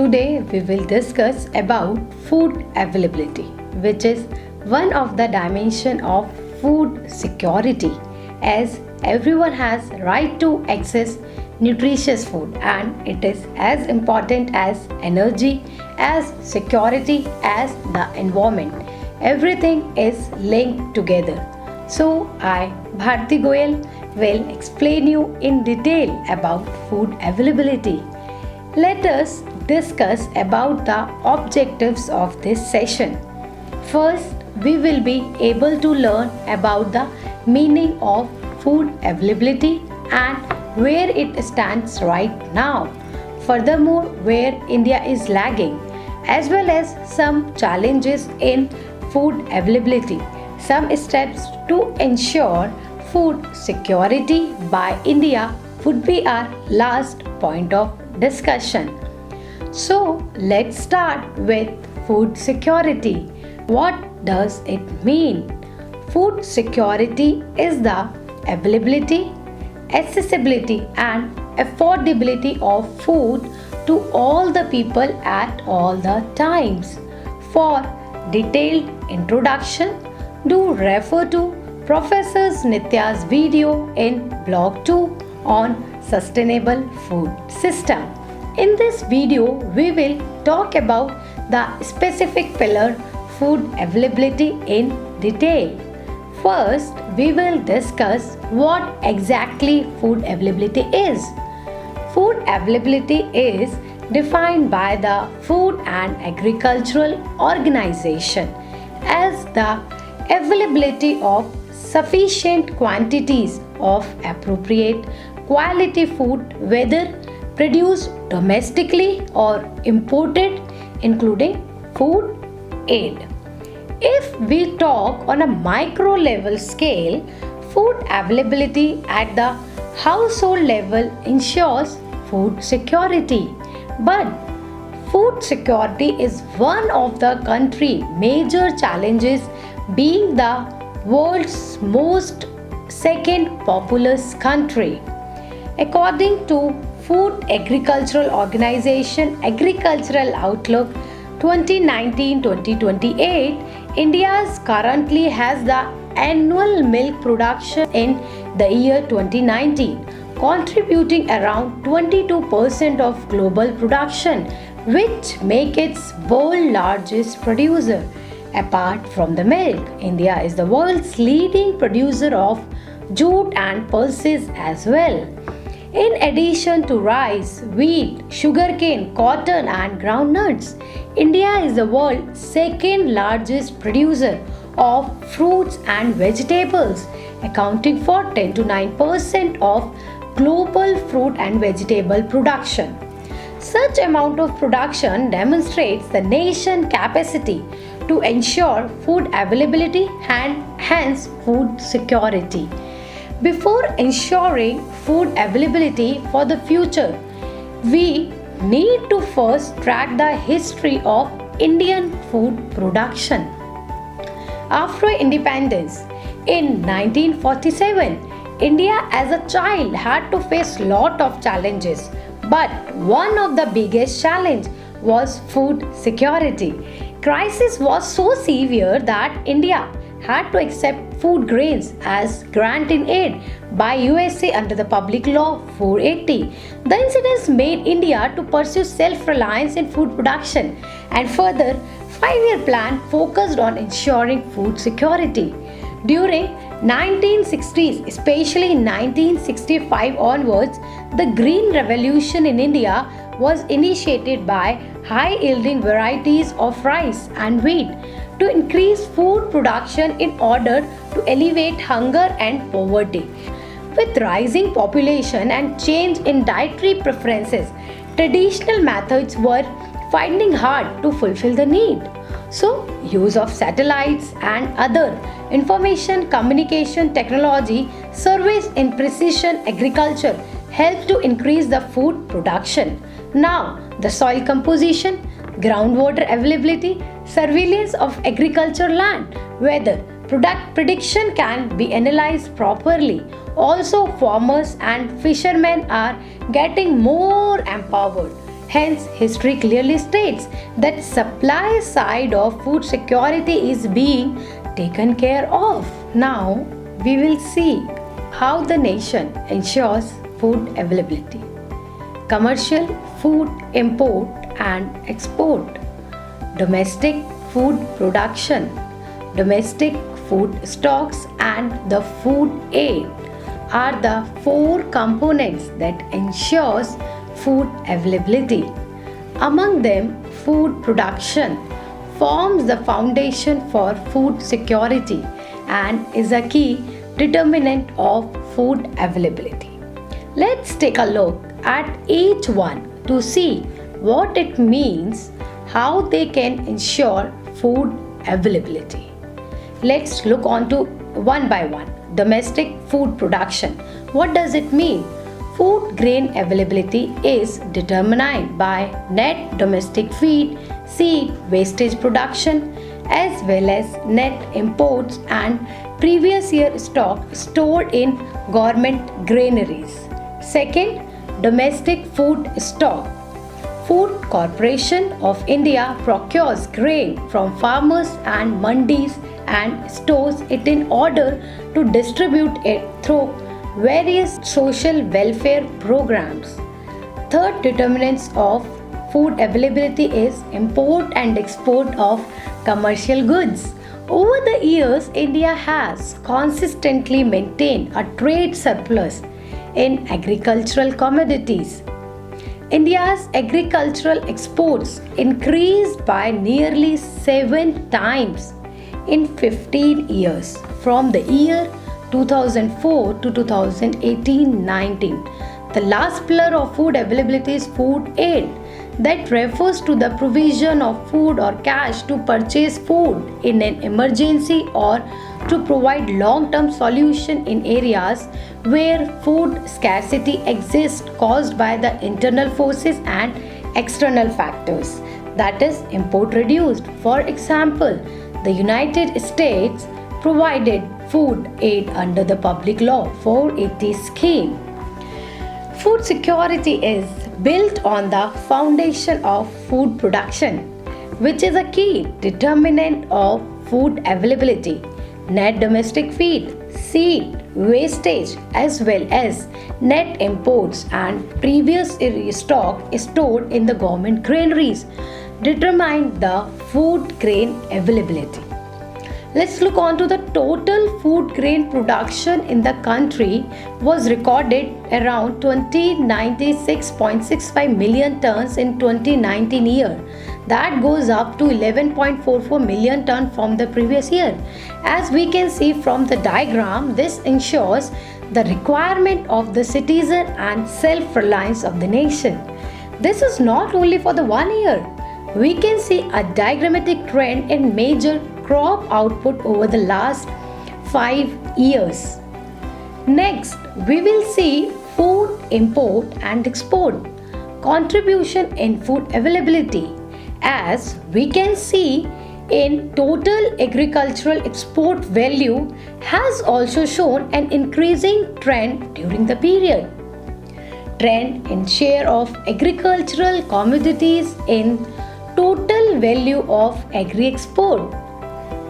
Today we will discuss about food availability, which is one of the dimension of food security, as everyone has right to access nutritious food, and it is as important as energy, as security, as the environment. Everything is linked together. So I, Bharti Goyal, will explain you in detail about food availability. Let us discuss about the objectives of this session. First, we will be able to learn about the meaning of food availability and where it stands right now. Furthermore, where India is lagging, as well as some challenges in food availability, some steps to ensure food security by India would be our last point of discussion. So, let's start with food security. What does it mean? Food security is the availability, accessibility, and affordability of food to all the people at all the times. For detailed introduction, do refer to Professor Nitya's video in blog 2 on sustainable food system. In this video, we will talk about the specific pillar food availability in detail. First, we will discuss what exactly food availability is. Food availability is defined by the Food and Agricultural Organization as the availability of sufficient quantities of appropriate quality food, whether produced domestically or imported, including food aid. If we talk on a micro level scale, food availability at the household level ensures food security. But food security is one of the country's major challenges, being the world's most second populous country. According to Food Agricultural Organization Agricultural Outlook 2019-2028, India currently has the annual milk production in the year 2019, contributing around 22% of global production, which makes it world's largest producer. Apart from the milk, India is the world's leading producer of jute and pulses as well. In addition to rice, wheat, sugarcane, cotton, and groundnuts, India is the world's second largest producer of fruits and vegetables, accounting for 10 to 9% of global fruit and vegetable production. Such amount of production demonstrates the nation's capacity to ensure food availability and hence food security. Before ensuring food availability for the future, we need to first track the history of Indian food production. After independence in 1947, India as a child had to face lot of challenges, but one of the biggest challenge was food security. Crisis was so severe that India had to accept food grains as grant in aid by USA under the Public Law 480. The incidents made India to pursue self-reliance in food production, and further, five-year plan focused on ensuring food security. During 1960s, especially 1965 onwards, the Green Revolution in India was initiated by high-yielding varieties of rice and wheat to increase food production in order to alleviate hunger and poverty. With rising population and change in dietary preferences, traditional methods were finding hard to fulfill the need. So, use of satellites and other information communication technology service in precision agriculture helped to increase the food production. Now, the soil composition, groundwater availability, surveillance of agriculture land, weather, product prediction can be analyzed properly. Also, farmers and fishermen are getting more empowered. Hence, history clearly states that supply side of food security is being taken care of. Now, we will see how the nation ensures food availability. Commercial food import and export, domestic food production, domestic food stocks, and the food aid are the four components that ensures food availability. Among them, food production forms the foundation for food security and is a key determinant of food availability. Let's take a look at each one to see what it means, how they can ensure food availability. Let's look on to one by one. Domestic food production. What does it mean? Food grain availability is determined by net domestic feed, seed, wastage production, as well as net imports and previous year stock stored in government granaries. Second, domestic food stock. Food Corporation of India procures grain from farmers and mandis and stores it in order to distribute it through various social welfare programs. Third determinants of food availability is import and export of commercial goods. Over the years, India has consistently maintained a trade surplus in agricultural commodities. India's agricultural exports increased by nearly 7 times in 15 years from the year 2004 to 2018-19. The last pillar of food availability is food aid, that refers to the provision of food or cash to purchase food in an emergency or to provide long-term solution in areas where food scarcity exists caused by the internal forces and external factors, that is import reduced. For example, the United States provided food aid under the Public Law 480 scheme. Food security is built on the foundation of food production, which is a key determinant of food availability. Net domestic feed, seed, wastage, as well as net imports and previous stock stored in the government granaries determine the food grain availability. Let's look on to the total food grain production in the country was recorded around 96.65 million tons in 2019 year. That goes up to 11.44 million ton from the previous year. As we can see from the diagram, this ensures the requirement of the citizen and self-reliance of the nation. This is not only for the 1 year. We can see a diagrammatic trend in major crop output over the last 5 years. Next, we will see food import and export contribution in food availability. As we can see, in total agricultural export value has also shown an increasing trend during the period. Trend in share of agricultural commodities in total value of agri-export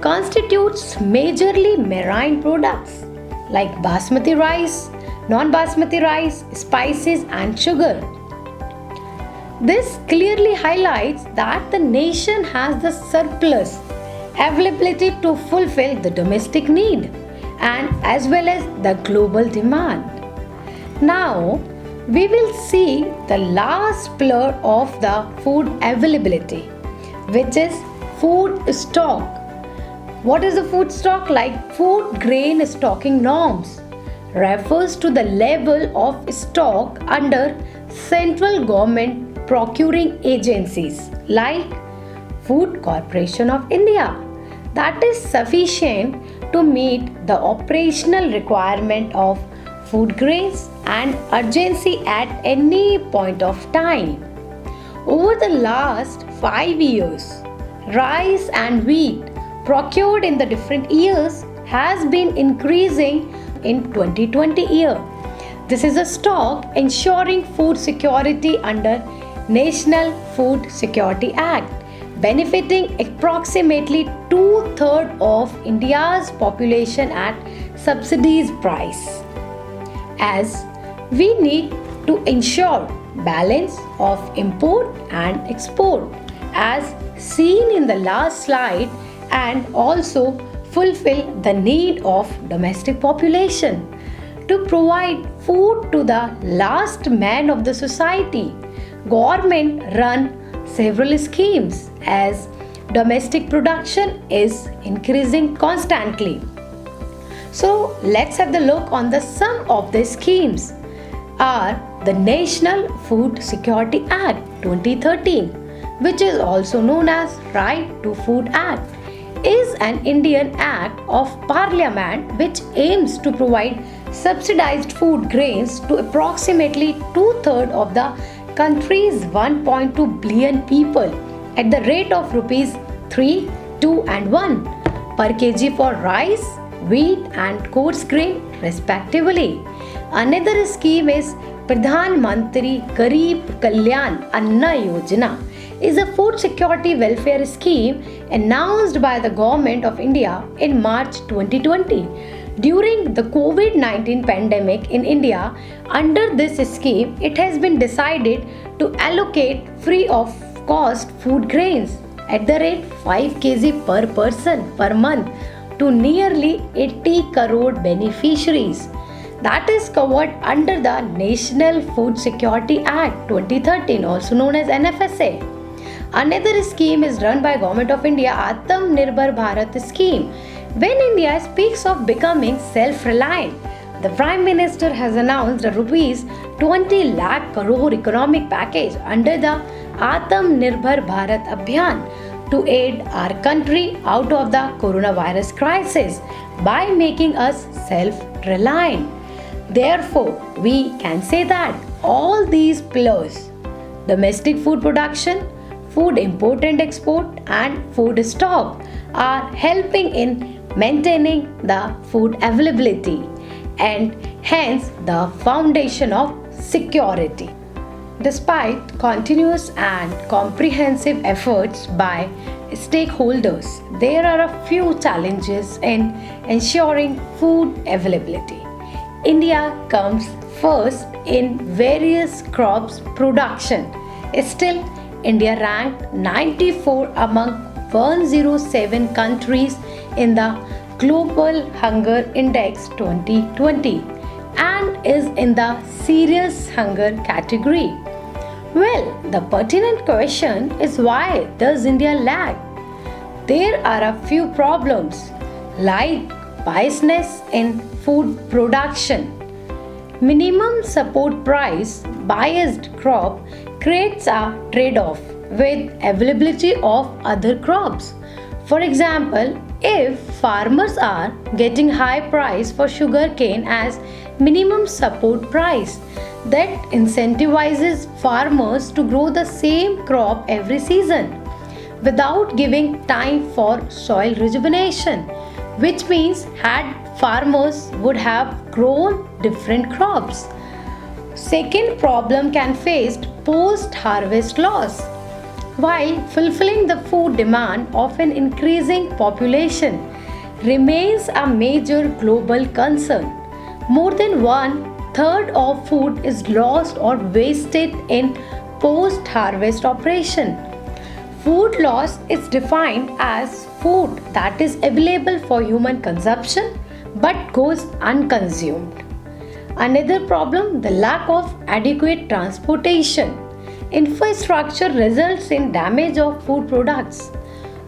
constitutes majorly marine products like basmati rice, non-basmati rice, spices and sugar. This clearly highlights that the nation has the surplus availability to fulfill the domestic need and as well as the global demand. Now, we will see the last pillar of the food availability, which is food stock. What is the food stock? Like food grain stocking norms refers to the level of stock under central government procuring agencies like Food Corporation of India that is sufficient to meet the operational requirement of food grains and urgency at any point of time. Over the last 5 years, rice and wheat procured in the different years has been increasing in 2020 year. This is a stock ensuring food security under National Food Security Act, benefiting approximately two-thirds of India's population at subsidized price. As we need to ensure balance of import and export as seen in the last slide, and also fulfill the need of domestic population to provide food to the last man of the society. Government run several schemes as domestic production is increasing constantly. So let's have the look on the some of the schemes are the National Food Security Act 2013, which is also known as Right to Food Act, is an Indian act of parliament which aims to provide subsidized food grains to approximately two-thirds of the country's 1.2 billion people at the rate of rupees 3, 2 and 1 per kg for rice, wheat and coarse grain respectively. Another scheme is Pradhan Mantri Garib Kalyan Anna Yojana, is a food security welfare scheme announced by the Government of India in March 2020. During the COVID-19 pandemic in India, under this scheme, it has been decided to allocate free of cost food grains at the rate 5 kg per person per month to nearly 80 crore beneficiaries. That is covered under the National Food Security Act 2013, also known as NFSA. Another scheme is run by Government of India, Atam Nirbhar Bharat scheme. When India speaks of becoming self-reliant, the Prime Minister has announced a rupees 20 lakh crore economic package under the Atam Nirbhar Bharat Abhiyan to aid our country out of the coronavirus crisis by making us self-reliant. Therefore, we can say that all these pillars, domestic food production, food import and export, and food stock, are helping in maintaining the food availability and hence the foundation of security. Despite continuous and comprehensive efforts by stakeholders, there are a few challenges in ensuring food availability. India comes first in various crops production. Still, India ranked 94 among 107 countries in the Global Hunger Index 2020 and is in the serious hunger category. Well, the pertinent question is, why does India lag? There are a few problems like biasness in food production. Minimum support price biased crop creates a trade-off with availability of other crops. For example, if farmers are getting high price for sugarcane as minimum support price, that incentivizes farmers to grow the same crop every season without giving time for soil rejuvenation, which means had farmers would have grown different crops. Second problem can face post-harvest loss. While fulfilling the food demand of an increasing population remains a major global concern, more than one-third of food is lost or wasted in post-harvest operation. Food loss is defined as food that is available for human consumption but goes unconsumed. Another problem, the lack of adequate transportation. Infrastructure results in damage of food products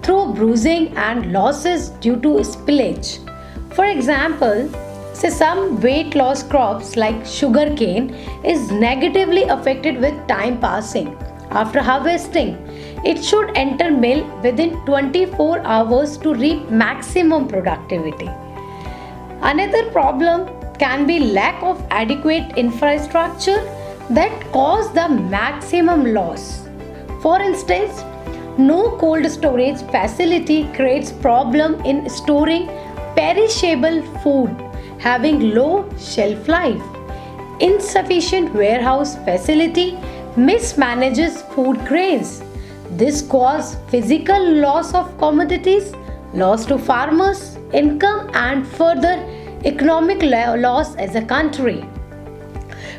through bruising and losses due to spillage. For example, say some weight loss crops like sugarcane is negatively affected with time passing. After harvesting, it should enter mill within 24 hours to reap maximum productivity. Another problem can be lack of adequate infrastructure that cause the maximum loss. For instance, no cold storage facility creates problem in storing perishable food having low shelf life. Insufficient warehouse facility mismanages food grains. This causes physical loss of commodities, loss to farmers, income, and further economic loss as a country.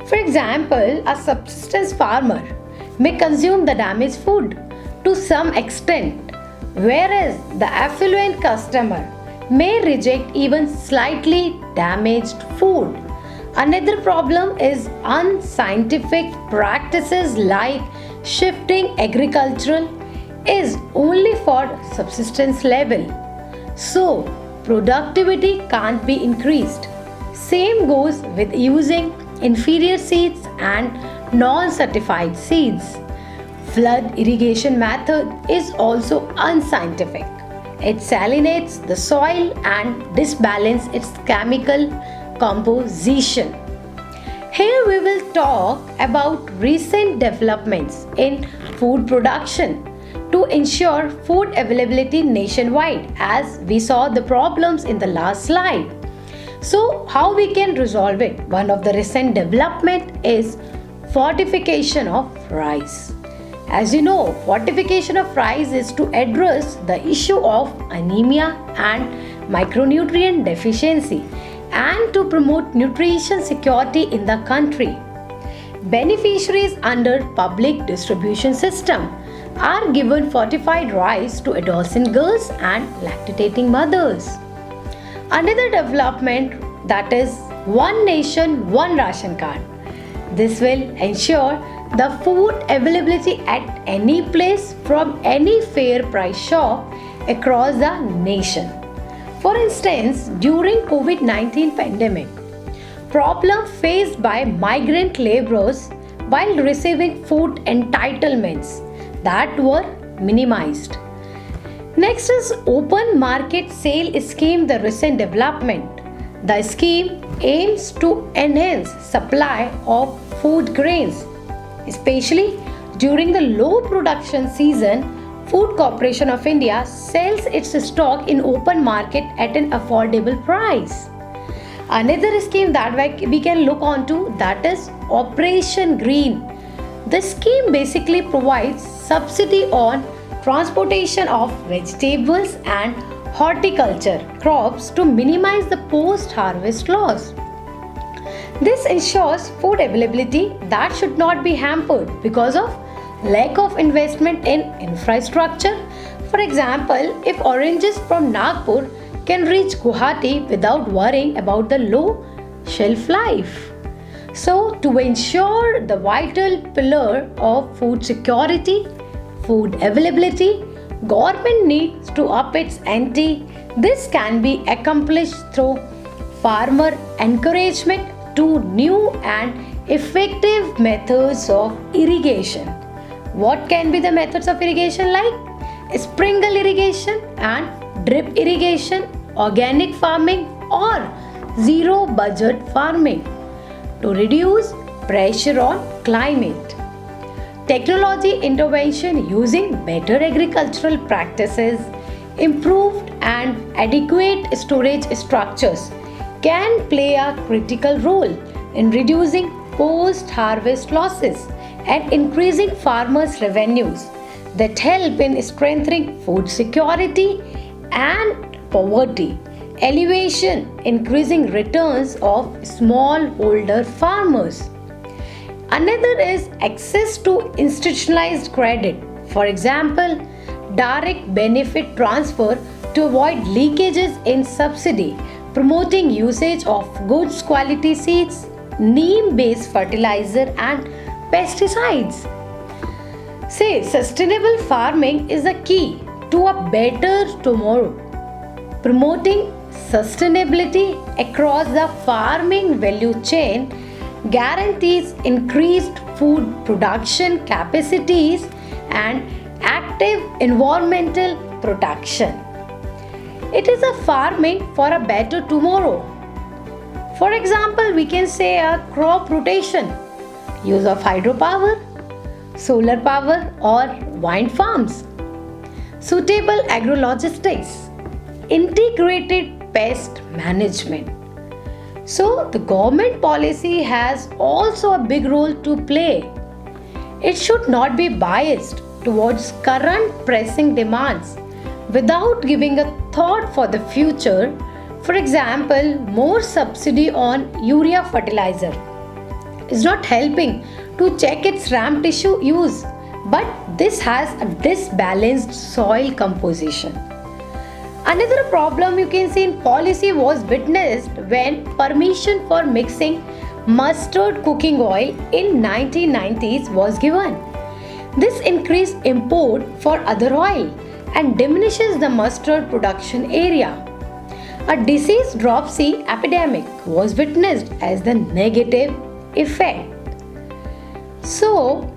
For example, a subsistence farmer may consume the damaged food to some extent, whereas the affluent customer may reject even slightly damaged food. Another problem is unscientific practices like shifting agricultural is only for subsistence level. So, productivity can't be increased. Same goes with using inferior seeds and non-certified seeds. Flood irrigation method is also unscientific. It salinates the soil and disbalances its chemical composition. Here we will talk about recent developments in food production to ensure food availability nationwide, as we saw the problems in the last slide. So how we can resolve it? One of the recent development is fortification of rice. As you know, fortification of rice is to address the issue of anemia and micronutrient deficiency and to promote nutrition security in the country. Beneficiaries under public distribution system are given fortified rice to adolescent girls and lactating mothers. Another development, that is One Nation, One Ration Card. This will ensure the food availability at any place from any fair price shop across the nation. For instance, during COVID-19 pandemic, problem faced by migrant laborers while receiving food entitlements that were minimized. Next is Open Market Sale Scheme, the recent development. The scheme aims to enhance supply of food grains, especially during the low production season. Food Corporation of India sells its stock in open market at an affordable price. Another scheme that we can look onto, that is Operation Green. The scheme basically provides subsidy on transportation of vegetables and horticulture crops to minimize the post-harvest loss. This ensures food availability that should not be hampered because of lack of investment in infrastructure. For example, if oranges from Nagpur can reach Guwahati without worrying about the low shelf life. So, to ensure the vital pillar of food security, food availability, government needs to up its ante. This can be accomplished through farmer encouragement to new and effective methods of irrigation. What can be the methods of irrigation like? Sprinkle irrigation and drip irrigation, organic farming or zero budget farming to reduce pressure on climate. Technology intervention using better agricultural practices, improved and adequate storage structures can play a critical role in reducing post-harvest losses and increasing farmers' revenues that help in strengthening food security and poverty elevation, increasing returns of smallholder farmers. Another is access to institutionalized credit. For example, direct benefit transfer to avoid leakages in subsidy, promoting usage of goods quality seeds, neem-based fertilizer and pesticides. Say, sustainable farming is the key to a better tomorrow. Promoting sustainability across the farming value chain guarantees increased food production capacities and active environmental protection. It is a farming for a better tomorrow. For example, we can say a crop rotation, use of hydropower, solar power or wind farms, suitable agrologistics, integrated pest management. So the government policy has also a big role to play. It should not be biased towards current pressing demands without giving a thought for the future. For example, more subsidy on urea fertilizer is not helping to check its ram tissue use, but this has a disbalanced soil composition. Another problem you can see in policy was witnessed when permission for mixing mustard cooking oil in 1990s was given. This increased import for other oil and diminishes the mustard production area. A disease dropsy epidemic was witnessed as the negative effect. So,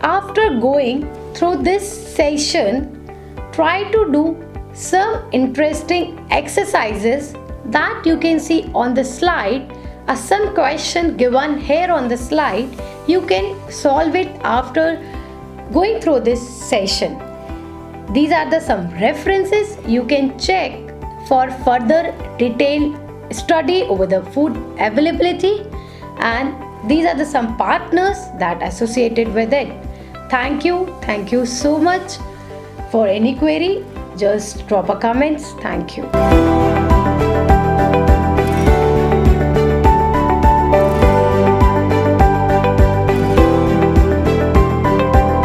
after going through this session, try to do some interesting exercises that you can see on the slide. Some question given here on the slide, you can solve it after going through this session. These are the some references you can check for further detailed study over the food availability, and these are the some partners that associated with it. Thank you so much. For any query, just drop a comments. Thank you.